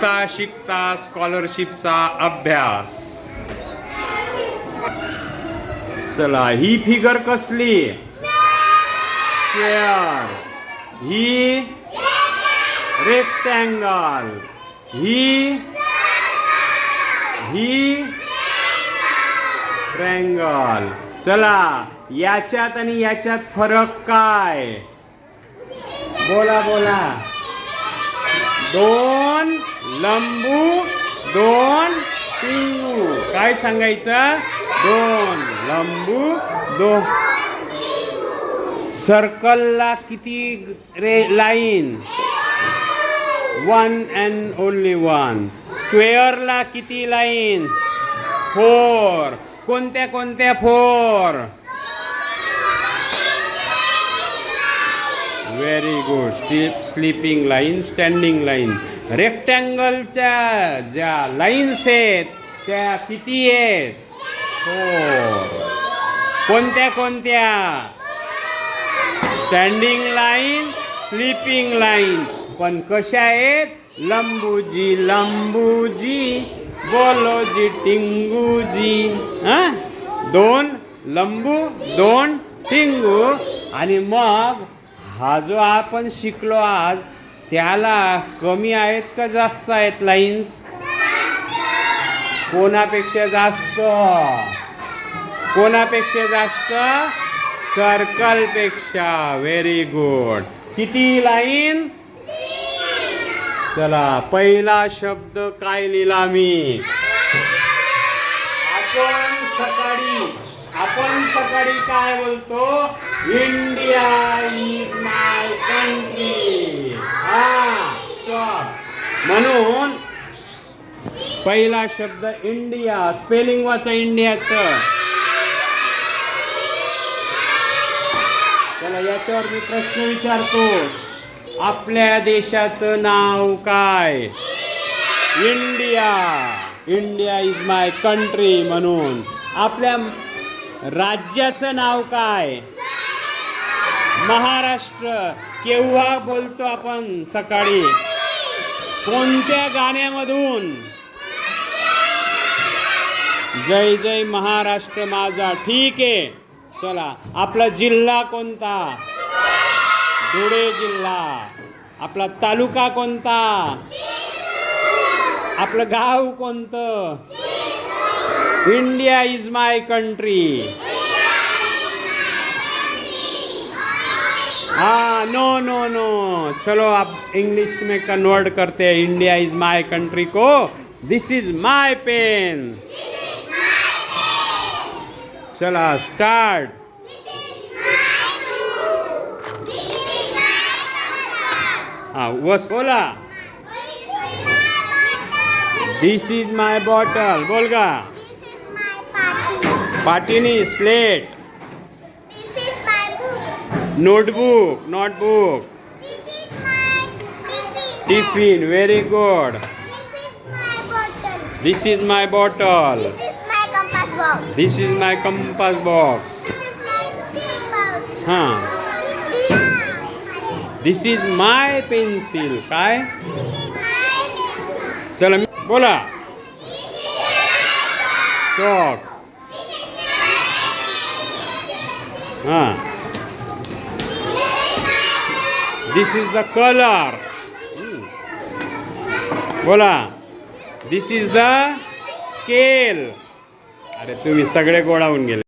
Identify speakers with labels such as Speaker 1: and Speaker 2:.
Speaker 1: शिकता शिकता स्कॉलरशिपचा अभ्यास. चला, ही फिगर कसली? स्क्वेअर. ही रेक्टँगल. ही ट्रायंगल. चला, याच्यात आणि याच्यात फरक काय? बोला बोला. दोन लंबू, दोन टिंगू. काय सांगायचं? दोन लंबू, दोन. सर्कलला किती line? One and only one. स्क्वेअरला किती लाईन? फोर. कोणत्या कोणत्या four? Very good. Sleeping line, standing line. रेक्टँगलच्या ज्या लाईन्स आहेत त्या किती आहेत? फोर. कोणत्या कोणत्या? Standing line, sleeping line. पण कशा आहेत? लंबूजी लंबूजी, बोलोजी टिंगूजी. दोन लंबू, दोन टिंगू. आणि मग हा जो आपण शिकलो आज, त्याला कमी आहेत का जास्त आहेत लाईन्स? कोणापेक्षा जास्त? कोणापेक्षा जास्त? सर्कलपेक्षा. Very good. किती लाईन? चला, पहिला शब्द काय लिहिला मी? आपण सकाळी काय बोलतो? India is my country. म्हणून पहिला शब्द इंडिया. स्पेलिंग वाचा इंडियाचं. चला, याच्यावर मी प्रश्न विचारतो. आपल्या देशाचं नाव काय? India. India is my country म्हणून. आपल्या राज्याचं नाव काय? महाराष्ट्र. केव्हा बोलतो आपण सकाळी? कोणत्या गाण्यामधून? जय जय महाराष्ट्र माझा. ठीक आहे. चला, आपला जिल्हा कोणता? धुळे जिल्हा. आपला तालुका कोणता? आपलं गाव कोणतं? India is my country. No no no. चलो, आप इंग्लिश में कन्वर्ट करते हैं. इंडिया इज माय कंट्री को दिस इज माय पेन. चला, स्टार्ट. वस बोला. This is my bottle. बोल का. पाटीनी slate. Notebook. Notebook. Tiffin. Very good. This is my bottle. This is my compass box. This is my pencil. काय? चला, बोला. Chalk. This is the colour. बोला. This is the scale. अरे, तुम्ही सगळे गोळावून गेले.